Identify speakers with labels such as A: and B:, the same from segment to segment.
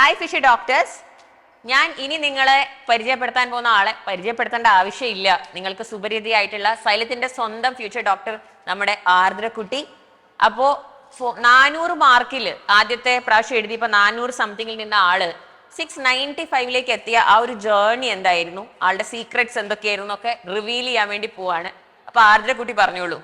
A: Hi fishy doctors. ഞാൻ ഇനി നിങ്ങളെ പരിചയപ്പെടുത്താൻ പോകുന്ന ആളെ പരിചയപ്പെടുത്തേണ്ട ആവശ്യമില്ല. നിങ്ങൾക്ക് സുപരിചിതയായിട്ടുള്ള സൈലത്തിന്റെ സ്വന്തം ഫ്യൂച്ചർ ഡോക്ടർ നമ്മുടെ ആർദ്രക്കുട്ടി. അപ്പോ 400 മാർക്കിൽ ആദ്യത്തെ പ്രാവശ്യം എഴുതിയപ്പോൾ 400 സംതിങ്ങിൽ നിന്ന ആള് 695 എത്തിയ ആ ഒരു ജേർണി എന്തായിരുന്നു, ആളുടെ സീക്രട്സ് എന്തൊക്കെയായിരുന്നു ഒക്കെ റിവീൽ ചെയ്യാൻ വേണ്ടി പോവാണ്. അപ്പൊ ആർദ്രക്കുട്ടി പറഞ്ഞോളൂ.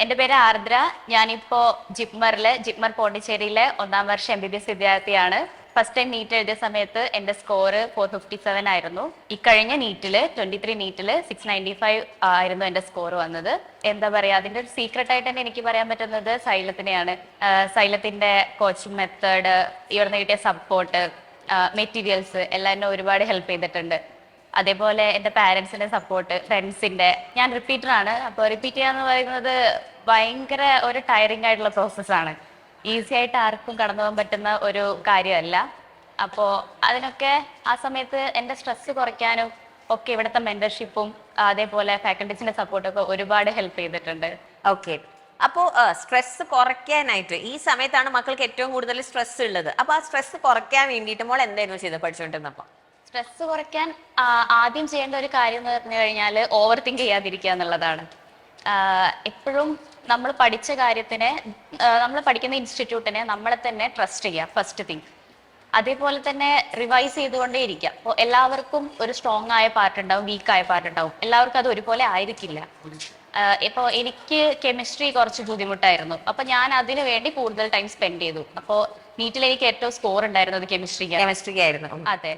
B: എന്റെ പേര് ആർദ്ര. ഞാനിപ്പോ ജിപ്മർ പോണ്ടിച്ചേരിയിലെ 1ാം വർഷ MBBS വിദ്യാർത്ഥിയാണ്. ഫസ്റ്റ് ടൈം നീറ്റ് എഴുതിയ സമയത്ത് എന്റെ സ്കോർ 457 ആയിരുന്നു. ഇക്കഴിഞ്ഞ നീറ്റില് 23 നീറ്റില് 695 ആയിരുന്നു എന്റെ സ്കോർ വന്നത്. എന്താ പറയാ, അതിന്റെ ഒരു സീക്രട്ട് ആയിട്ട് തന്നെ എനിക്ക് പറയാൻ പറ്റുന്നത് സൈലത്തിനെയാണ്. സൈലത്തിന്റെ കോച്ചിങ് മെത്തേഡ്, ഇവിടുന്ന് കിട്ടിയ സപ്പോർട്ട്, മെറ്റീരിയൽസ് എല്ലാം എന്നെ ഒരുപാട് ഹെൽപ്പ് ചെയ്തിട്ടുണ്ട്. അതേപോലെ എൻ്റെ പാരൻസിന്റെ സപ്പോർട്ട്, ഫ്രണ്ട്സിന്റെ. ഞാൻ റിപ്പീറ്റർ ആണ്. അപ്പോൾ റിപ്പീറ്റ് ചെയ്യാന്ന് പറയുന്നത് ഭയങ്കര ഒരു ടയറിംഗ് ആയിട്ടുള്ള പ്രോസസ്സാണ്. ഈസി ആയിട്ട് ആർക്കും കടന്നു പോകാൻ പറ്റുന്ന ഒരു കാര്യമല്ല. അപ്പോൾ അതിനൊക്കെ ആ സമയത്ത് എൻ്റെ സ്ട്രെസ് കുറയ്ക്കാനും ഒക്കെ ഇവിടുത്തെ മെന്റർഷിപ്പും അതേപോലെ ഫാക്കൽറ്റീസിന്റെ സപ്പോർട്ടൊക്കെ ഒരുപാട് ഹെൽപ്പ് ചെയ്തിട്ടുണ്ട്.
A: ഓക്കെ, അപ്പോ സ്ട്രെസ് കുറയ്ക്കാനായിട്ട് ഈ സമയത്താണ് മക്കൾക്ക് ഏറ്റവും കൂടുതൽ സ്ട്രെസ് ഉള്ളത്. അപ്പൊ ആ സ്ട്രെസ് കുറയ്ക്കാൻ വേണ്ടിയിട്ട് മോൾ എന്തായിരുന്നു ചെയ്തത് പഠിച്ചുകൊണ്ടിരുന്നപ്പോ?
B: സ്ട്രെസ് കുറയ്ക്കാൻ ആദ്യം ചെയ്യേണ്ട ഒരു കാര്യം എന്ന് പറഞ്ഞു കഴിഞ്ഞാൽ ഓവർ തിങ്ക് ചെയ്യാതിരിക്കുക എന്നുള്ളതാണ്. എപ്പോഴും നമ്മൾ പഠിച്ച കാര്യത്തിനെ, നമ്മൾ പഠിക്കുന്ന ഇൻസ്റ്റിറ്റ്യൂട്ടിനെ നമ്മളെ തന്നെ ട്രസ്റ്റ് ചെയ്യുക, ഫസ്റ്റ് തിങ്. അതേപോലെ തന്നെ റിവൈസ് ചെയ്തുകൊണ്ടേ ഇരിക്കുക. അപ്പോൾ എല്ലാവർക്കും ഒരു സ്ട്രോങ് ആയ പാർട്ട് ഉണ്ടാവും, വീക്ക് ആയ പാർട്ട് ഉണ്ടാവും. എല്ലാവർക്കും അത് ഒരുപോലെ ആയിരിക്കില്ല. ഇപ്പോൾ എനിക്ക് കെമിസ്ട്രി കുറച്ച് ബുദ്ധിമുട്ടായിരുന്നു. അപ്പൊ ഞാൻ അതിനു വേണ്ടി കൂടുതൽ ടൈം സ്പെൻഡ് ചെയ്തു. അപ്പോൾ നീറ്റിൽ എനിക്ക് ഏറ്റവും സ്കോർ ഉണ്ടായിരുന്നത്
A: കെമിസ്ട്രി ആയിരുന്നു.
B: അതെ,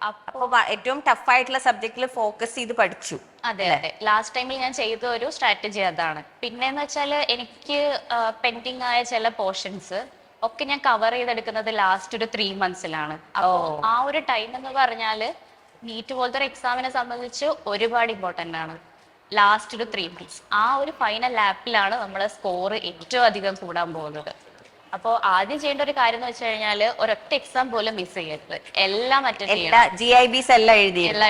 A: അപ്പൊ ഏറ്റവും ടഫ് ആയിട്ടുള്ള സബ്ജക്റ്റിൽ ഫോക്കസ് ചെയ്ത് പഠിച്ചു.
B: അതെ അതെ, ലാസ്റ്റ് ടൈമിൽ ഞാൻ ചെയ്ത ഒരു സ്ട്രാറ്റജി അതാണ്. പിന്നെന്ന് വെച്ചാൽ എനിക്ക് പെൻഡിങ് ആയ ചില പോർഷൻസ് ഒക്കെ ഞാൻ കവർ ചെയ്തെടുക്കുന്നത് ലാസ്റ്റ് ഒരു 3 മന്ത്സിലാണ്. അപ്പോൾ ആ ഒരു ടൈം എന്ന് പറഞ്ഞാല് നീറ്റ് പോലത്തെ ഒരു എക്സാമിനെ സംബന്ധിച്ച് ഒരുപാട് ഇമ്പോർട്ടന്റ് ആണ്. ലാസ്റ്റ് ഒരു 3 മന്ത്സ്, ആ ഒരു ഫൈനൽ ലാപ്പിലാണ് നമ്മളെ സ്കോർ ഏറ്റവും അധികം കൂടാൻ പോകുന്നത്. അപ്പോൾ ആദ്യം ചെയ്യേണ്ട ഒരു കാര്യം എന്ന് വെച്ച് കഴിഞ്ഞാൽ ഒരൊറ്റ എക്സാം പോലും മിസ് ചെയ്യരുത്. എല്ലാം അറ്റൻഡ് ചെയ്യണം.
A: GIBs എല്ലാം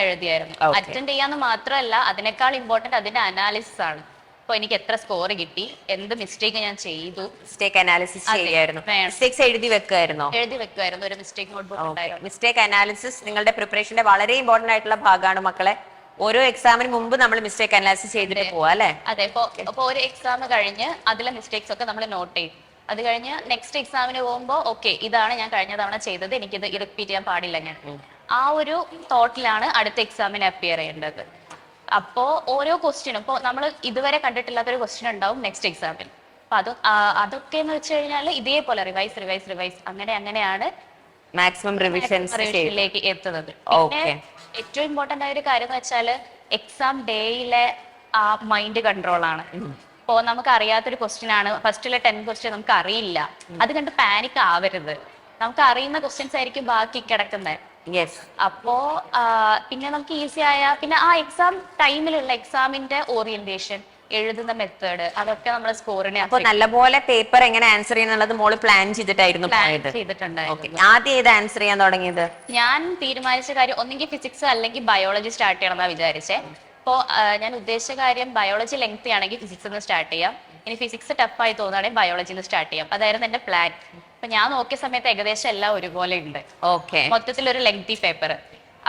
B: എഴുതിയായിരുന്നു. അറ്റൻഡ് ചെയ്യാന്ന് മാത്രമല്ല, അതിനേക്കാൾ ഇമ്പോർട്ടന്റ് അതിന്റെ അനാലിസിസ് ആണ്. ഇപ്പൊ എനിക്ക് എത്ര സ്കോർ കിട്ടി, എന്ത് മിസ്റ്റേക്ക് ഞാൻ ചെയ്തു,
A: മിസ്റ്റേക്ക് അനാലിസിസ് ചെയ്യായിരുന്നു. മിസ്റ്റേക്സ് എഴുതി വെക്കുമായിരുന്നു.
B: ഒരു മിസ്റ്റേക്ക് നോട്ട്ബുക്ക് ഉണ്ടായിരുന്നു.
A: മിസ്റ്റേക്ക് അനാലിസിസ് നിങ്ങളുടെ പ്രിപ്പറേഷന്റെ വളരെ ഇമ്പോർട്ടന്റ് ആയിട്ടുള്ള ഭാഗമാണ് മക്കളെ. ഓരോ എക്സാമിന് മുമ്പ് നമ്മൾ മിസ്റ്റേക്ക് അനാലിസിസ് ചെയ്തിട്ട് പോവാ അല്ലെ?
B: അതെ, ഇപ്പൊ ഒരു എക്സാം കഴിഞ്ഞ് അതിലെ മിസ്റ്റേക്സ് ഒക്കെ നമ്മൾ നോട്ട് ചെയ്യും. അത് കഴിഞ്ഞ് നെക്സ്റ്റ് എക്സാമിന് പോകുമ്പോൾ ഓക്കെ, ഇതാണ് ഞാൻ കഴിഞ്ഞ തവണ ചെയ്തത്, എനിക്കിത് റിപ്പീറ്റ് ചെയ്യാൻ പാടില്ല. ഞാൻ ആ ഒരു തോട്ടിലാണ് അടുത്ത എക്സാമിന് അപ്പിയർ ചെയ്യേണ്ടത്. അപ്പോ ഓരോ ക്വസ്റ്റ്യനും, ഇപ്പോൾ നമ്മൾ ഇതുവരെ കണ്ടിട്ടില്ലാത്തൊരു ക്വസ്റ്റ്യൻ ഉണ്ടാവും നെക്സ്റ്റ് എക്സാമിൽ. അപ്പൊ അതൊക്കെ എന്ന് വെച്ച് കഴിഞ്ഞാൽ ഇതേപോലെ റിവൈസ് അങ്ങനെയാണ്
A: മാക്സിമം
B: റിവിഷനിലേക്ക് എത്തുന്നത്. പിന്നെ ഏറ്റവും ഇമ്പോർട്ടന്റ് ആയ ഒരു കാര്യം എന്ന് വെച്ചാൽ എക്സാം ഡേയിലെ ആ മൈൻഡ് കൺട്രോൾ ആണ്. ഇപ്പോ നമുക്ക് അറിയാത്തൊരു ക്വസ്റ്റ്യൻ ആണ്, ഫസ്റ്റിലെ 10 ക്വസ്റ്റ്യൻ നമുക്ക് അറിയില്ല, അത് കണ്ട് പാനിക് ആവരുത്. നമുക്ക് അറിയുന്ന ക്വസ്റ്റ്യൻസ് ആയിരിക്കും ബാക്കി കിടക്കുന്നത്. അപ്പോ പിന്നെ നമുക്ക് ഈസി ആയ, പിന്നെ ആ എക്സാം ടൈമിലുള്ള എക്സാമിന്റെ ഓറിയന്റേഷൻ, എഴുതുന്ന മെത്തേഡ്, അതൊക്കെ നമ്മുടെ സ്കോറിനെ.
A: അപ്പൊ നല്ലപോലെ പേപ്പർ എങ്ങനെ ആൻസർ ചെയ്യുന്നുള്ളത് മോള് പ്ലാൻ ചെയ്തിട്ടായിരുന്നു
B: ചെയ്തിട്ടുണ്ടായിരുന്നു.
A: ആദ്യം ഏത് ആൻസർ ചെയ്യാൻ തുടങ്ങിയത്?
B: ഞാൻ തീരുമാനിച്ച കാര്യം ഒന്നെങ്കിൽ ഫിസിക്സ് അല്ലെങ്കിൽ ബയോളജി സ്റ്റാർട്ട് ചെയ്യണം എന്നാ വിചാരിച്ചേ. അപ്പോൾ ഞാൻ ഉദ്ദേശിച്ച കാര്യം ബയോളജി ലെങ്തി ആണെങ്കിൽ ഫിസിക്സ് നിന്ന് സ്റ്റാർട്ട് ചെയ്യാം, ഇനി ഫിസിക്സ് ടഫായി തോന്നുകയാണെങ്കിൽ ബയോളജിയിൽ നിന്ന് സ്റ്റാർട്ട് ചെയ്യാം. അതായിരുന്നു എന്റെ പ്ലാൻ. അപ്പൊ ഞാൻ നോക്കിയ സമയത്ത് ഏകദേശം എല്ലാം ഒരുപോലെ ഉണ്ട്, മൊത്തത്തിൽ ഒരു ലെങ്തി പേപ്പർ.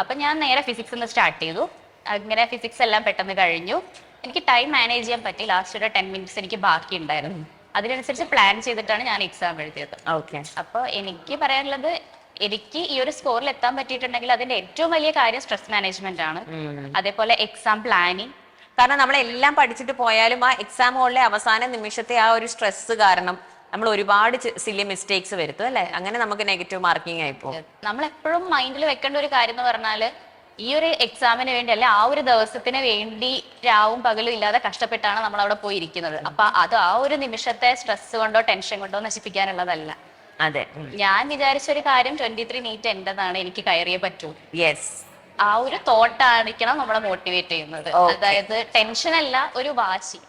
B: അപ്പൊ ഞാൻ നേരെ ഫിസിക്സ് നിന്ന് സ്റ്റാർട്ട് ചെയ്തു. അങ്ങനെ ഫിസിക്സ് എല്ലാം പെട്ടെന്ന് കഴിഞ്ഞു. എനിക്ക് ടൈം മാനേജ് ചെയ്യാൻ പറ്റി. ലാസ്റ്റ് ഒരു 10 മിനിറ്റ്സ് എനിക്ക് ബാക്കി ഉണ്ടായിരുന്നു. അതിനനുസരിച്ച് പ്ലാൻ ചെയ്തിട്ടാണ് ഞാൻ എക്സാം എഴുതിയത്. അപ്പൊ എനിക്ക് പറയാനുള്ളത്, എനിക്ക് ഈ ഒരു സ്കോറിൽ എത്താൻ പറ്റിയിട്ടുണ്ടെങ്കിൽ അതിന്റെ ഏറ്റവും വലിയ കാര്യം സ്ട്രെസ് മാനേജ്മെന്റ് ആണ്. അതേപോലെ എക്സാം പ്ലാനിങ്.
A: കാരണം നമ്മളെല്ലാം പഠിച്ചിട്ട് പോയാലും ആ എക്സാം ഹോളിലെ അവസാന നിമിഷത്തെ ആ ഒരു സ്ട്രെസ് കാരണം നമ്മൾ ഒരുപാട് സില്ലി മിസ്റ്റേക്സ് വരുത്തും അല്ലെ? അങ്ങനെ നമുക്ക് നെഗറ്റീവ് മാർക്കിംഗ് ആയിപ്പോ.
B: നമ്മൾ എപ്പോഴും മൈൻഡിൽ വെക്കേണ്ട ഒരു കാര്യം എന്ന് പറഞ്ഞാല്, ഈ ഒരു എക്സാമിന് വേണ്ടി അല്ലെ ആ ഒരു ദിവസത്തിന് വേണ്ടി രാവും പകലും ഇല്ലാതെ കഷ്ടപ്പെട്ടാണ് നമ്മൾ അവിടെ പോയി ഇരിക്കുന്നത്. അപ്പൊ അത് ആ ഒരു നിമിഷത്തെ സ്ട്രെസ് കൊണ്ടോ ടെൻഷൻ കൊണ്ടോ നശിപ്പിക്കാനുള്ളതല്ല.
A: അതെ,
B: ഞാൻ വിചാരിച്ച ഒരു കാര്യം 23 നീറ്റ് എന്റേതാണ്, എനിക്ക് കയറിയേ പറ്റൂ. ആ ഒരു തോട്ടായിരിക്കണം നമ്മളെ മോട്ടിവേറ്റ് ചെയ്യുന്നത്. അതായത് ടെൻഷൻ അല്ല, ഒരു വാശി.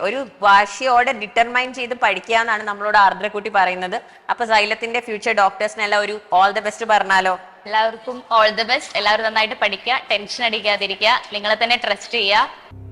A: ഒരു വാശിയോടെ ഡിറ്റർമൈൻ ചെയ്ത് പഠിക്കുക എന്നാണ് നമ്മളോട് ആർദ്രക്കുട്ടി പറയുന്നത്. അപ്പൊ സൈലത്തിന്റെ ഫ്യൂച്ചർ ഡോക്ടേഴ്സിനെല്ലാം ഒരു ഓൾ ദ ബെസ്റ്റ് പറഞ്ഞാലോ?
B: എല്ലാവർക്കും ഓൾ ദ ബെസ്റ്റ്. എല്ലാവരും നന്നായിട്ട് പഠിക്കുക, ടെൻഷൻ അടിക്കാതിരിക്കുക, നിങ്ങളെ തന്നെ ട്രസ്റ്റ് ചെയ്യുക.